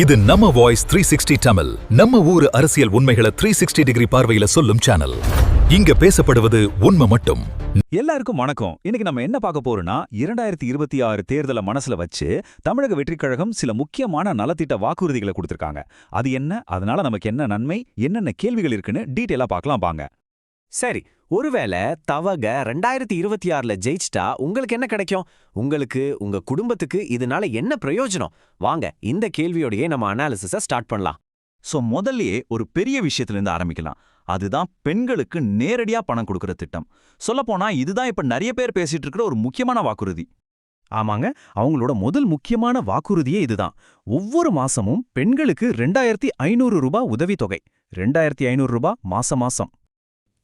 இது நம்ம வாய்ஸ் 360 தமிழ். நம்ம ஊரு அரசியல் உண்மைகளை 360 டிகிரி பார்வையில சொல்லும் சேனல். இங்க பேசப்படுவது உண்மை மட்டும். எல்லாருக்கும் வணக்கம். இன்னைக்கு நம்ம என்ன பார்க்க போறோம்னா 2026 தேர்தலை மனசுல வச்சு தமிழக வெற்றிக் கழகம் சில முக்கியமான நலத்திட்ட வாக்குறுதிகளை கொடுத்திருக்காங்க. அது என்ன, அதனால நமக்கு என்ன நன்மை, என்னென்ன கேள்விகள் இருக்குன்னு டீட்டெயிலா பார்க்கலாம் வாங்க. சரி, ஒருவேளை தவக 2026ல ஜெயிச்சிட்டா உங்களுக்கு என்ன கிடைக்கும்? உங்களுக்கு, உங்க குடும்பத்துக்கு இதனால என்ன பிரயோஜனம்? வாங்க இந்த கேள்வியோடயே நம்ம அனாலிசிஸ ஸ்டார்ட் பண்ணலாம். முதல்லயே ஒரு பெரிய விஷயத்துல இருந்து ஆரம்பிக்கலாம். அதுதான் பெண்களுக்கு நேரடியா பணம் கொடுக்கற திட்டம். சொல்லப்போனா இதுதான் இப்ப நிறைய பேர் பேசிட்டு இருக்கிற ஒரு முக்கியமான வாக்குறுதி. ஆமாங்க, அவங்களோட முதல் முக்கியமான வாக்குறுதியே இதுதான். ஒவ்வொரு மாசமும் பெண்களுக்கு 2500 ரூபாய் உதவித்தொகை. 2500 ரூபாய் மாசம்.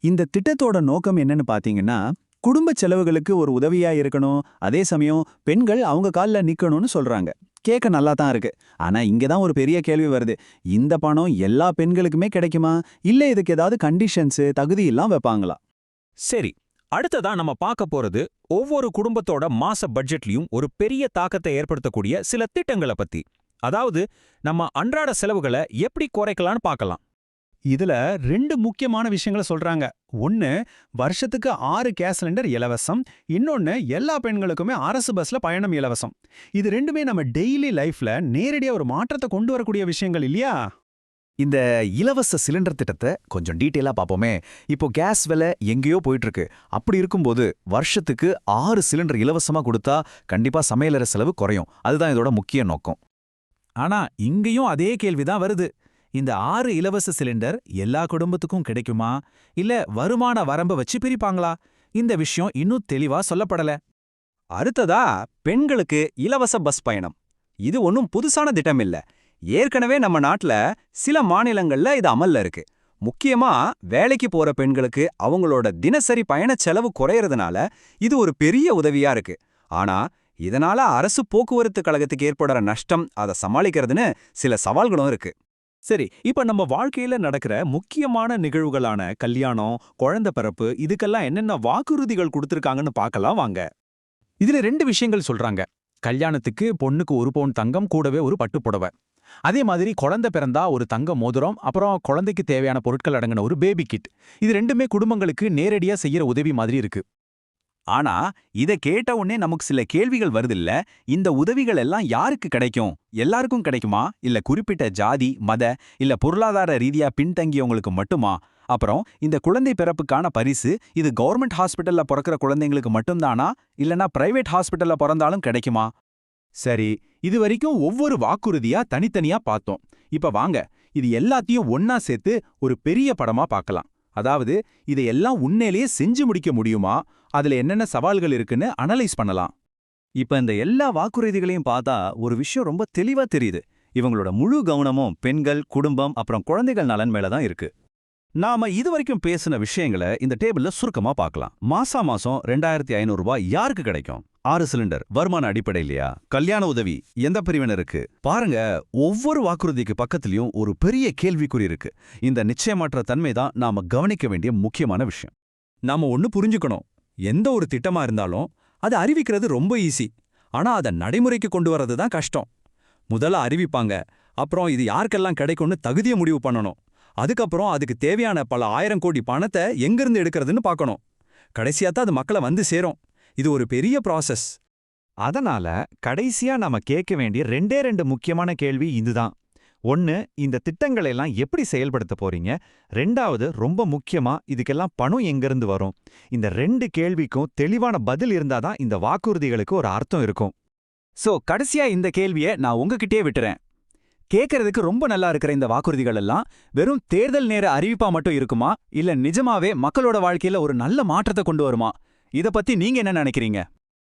இந்த திட்டத்தோட நோக்கம் என்னன்னு பாத்தீங்கன்னா, குடும்ப செலவுகளுக்கு ஒரு உதவியா இருக்கணும், அதே சமயம் பெண்கள் அவங்க கால்ல நிக்கணும்னு சொல்றாங்க. கேட்க நல்லா தான் இருக்கு. ஆனா இங்கதான் ஒரு பெரிய கேள்வி வருது. இந்த பணம் எல்லா பெண்களுக்குமே கிடைக்குமா, இல்ல இதுக்கு ஏதாவது கண்டிஷன்ஸ், தகுதி எல்லாம் வைப்பாங்களா? சரி, அடுத்ததா நம்ம பார்க்க போறது ஒவ்வொரு குடும்பத்தோட மாச பட்ஜெட்லயும் ஒரு பெரிய தாக்கத்தை ஏற்படுத்தக்கூடிய சில திட்டங்களை பத்தி. அதாவது நம்ம அன்றாட செலவுகளை எப்படி குறைக்கலாம்னு பார்க்கலாம். இதுல 2 முக்கியமான விஷயங்களை சொல்றாங்க. ஒன்னு, வருஷத்துக்கு 6 கேஸ் சிலிண்டர் இலவசம். இன்னொன்னு, எல்லா பெண்களுக்குமே அரசு பஸ்ல பயணம் இலவசம். இது ரெண்டுமே நம்ம டெய்லி லைஃப்ல நேரடியா ஒரு மாற்றத்தை கொண்டு வரக்கூடிய விஷயங்கள் இல்லையா? இந்த இலவச சிலிண்டர் திட்டத்தை கொஞ்சம் டீட்டெயிலா பார்ப்போமே. இப்போ கேஸ் விலை எங்கேயோ போயிட்டு இருக்கு. அப்படி இருக்கும்போது வருஷத்துக்கு 6 சிலிண்டர் இலவசமா கொடுத்தா கண்டிப்பா சமையலறை செலவு குறையும். அதுதான் இதோட முக்கிய நோக்கம். ஆனா இங்கேயும் அதே கேள்விதான் வருது. இந்த 6 இலவச சிலிண்டர் எல்லா குடும்பத்துக்கும் கிடைக்குமா, இல்ல வருமான வரம்பு வச்சு பிரிப்பாங்களா? இந்த விஷயம் இன்னும் தெளிவா சொல்லப்படல. அடுத்ததா, பெண்களுக்கு இலவச பஸ் பயணம். இது ஒன்றும் புதுசான திட்டம் இல்ல. ஏற்கனவே நம்ம நாட்டுல சில மாநிலங்கள்ல இது அமல்ல இருக்கு. முக்கியமா வேலைக்கு போற பெண்களுக்கு அவங்களோட தினசரி பயண செலவு குறையறதுனால இது ஒரு பெரிய உதவியா இருக்கு. ஆனா இதனால அரசு போக்குவரத்து கழகத்துக்கு ஏற்படுற நஷ்டம், அதை சமாளிக்கிறதுன்னு சில சவால்களும் இருக்கு. சரி, இப்ப நம்ம வாழ்க்கையில நடக்கிற முக்கியமான நிகழ்வுகளான கல்யாணம், குழந்தை பிறப்பு, இதுக்கெல்லாம் என்னென்ன வாக்குறுதிகள் கொடுத்திருக்காங்கன்னு பார்க்கலாம் வாங்க. இதுல 2 விஷயங்கள் சொல்றாங்க. கல்யாணத்துக்கு பொண்ணுக்கு 1 பவுன் தங்கம், கூடவே ஒரு பட்டு புடவை. அதே மாதிரி குழந்தை பிறந்தா ஒரு தங்க மோதிரம், அப்புறம் குழந்தைக்கு தேவையான பொருட்கள் அடங்கின ஒரு பேபி கிட். இது ரெண்டுமே குடும்பங்களுக்கு நேரடியா செய்யற உதவி மாதிரி இருக்கு. ஆனா இத கேட்ட உடனே நமக்கு சில கேள்விகள் வருதில்ல. இந்த உதவிகள் எல்லாம் யாருக்கு கிடைக்கும்? எல்லாருக்கும் கிடைக்குமா, இல்ல குறிப்பிட்ட ஜாதி, மத, இல்ல பொருளாதார ரீதியா பின்தங்கியவங்களுக்கு மட்டுமா? அப்புறம் இந்த குழந்தை பிறப்புக்கான பரிசு இது கவர்மெண்ட் ஹாஸ்பிட்டல்ல பிறக்கிற குழந்தைங்களுக்கு மட்டும்தானா, இல்லனா பிரைவேட் ஹாஸ்பிட்டல்ல பிறந்தாலும் கிடைக்குமா? சரி, இது வரைக்கும் ஒவ்வொரு வாக்குறுதியா தனித்தனியா பார்த்தோம். இப்ப வாங்க இது எல்லாத்தையும் ஒன்னா சேர்த்து ஒரு பெரிய படமா பார்க்கலாம். அதாவது இதையெல்லாம் உண்மையிலேயே செஞ்சு முடிக்க முடியுமா, அதுல என்னென்ன சவால்கள் இருக்குன்னு அனலைஸ் பண்ணலாம். இப்ப இந்த எல்லா வாக்குறுதிகளையும் பார்த்தா ஒரு விஷயம் ரொம்ப தெளிவா தெரியுது. இவங்களோட முழு கவனமும் பெண்கள், குடும்பம், அப்புறம் குழந்தைகள் நலன் மேலதான் இருக்கு. நாம இதுவரைக்கும் பேசின விஷயங்களை இந்த டேபிள்ல சுருக்கமா பார்க்கலாம். மாசம் 2500 ரூபாய் யாருக்கு கிடைக்கும்? 6 சிலிண்டர் வருமான அடிப்படையிலையா? கல்யாண உதவி எந்த பிரிவினருக்கு? பாருங்க, ஒவ்வொரு வாக்குறுதிக்கு பக்கத்திலையும் ஒரு பெரிய கேள்விக்குறி இருக்கு. இந்த நிச்சயமற்ற தன்மை தான் நாம கவனிக்க வேண்டிய முக்கியமான விஷயம். நாம ஒன்னு புரிஞ்சுக்கணும். எந்த ஒரு திட்டமா இருந்தாலும் அதை அறிவிக்கிறது ரொம்ப ஈஸி. ஆனா அதை நடைமுறைக்கு கொண்டு வர்றது தான் கஷ்டம். முதல்ல அறிவிப்பாங்க, அப்புறம் இது யாருக்கெல்லாம் கிடைக்கும்னு தகுதியை முடிவு பண்ணணும். அதுக்கப்புறம் அதுக்கு தேவையான பல 1000 கோடி பணத்தை எங்கிருந்து எடுக்கிறதுன்னு பார்க்கணும். கடைசியாத்தான் அது மக்களை வந்து சேரும். இது ஒரு பெரிய ப்ராசஸ். அதனால கடைசியா நாம கேட்க வேண்டிய 2 முக்கியமான கேள்வி இதுதான். 1, இந்த திட்டங்களை எல்லாம் எப்படி செயல்படுத்த போறீங்க? 2வது, ரொம்ப முக்கியமா, இதுக்கெல்லாம் பணம் எங்கிருந்து வரும்? இந்த 2 கேள்விக்கும் தெளிவான பதில் இருந்தாதான் இந்த வாக்குறுதிகளுக்கு ஒரு அர்த்தம் இருக்கும். கடைசியா இந்த கேள்வியை நான் உங்ககிட்டே விட்டுறேன். கேட்கறதுக்கு ரொம்ப நல்லா இருக்கிற இந்த வாக்குறுதிகள் எல்லாம் வெறும் தேர்தல் நேர அறிவிப்பா மட்டும் இருக்குமா, இல்ல நிஜமாவே மக்களோட வாழ்க்கையில ஒரு நல்ல மாற்றத்தை கொண்டு வருமா? இத பத்தி நீங்க என்ன நினைக்கிறீங்க?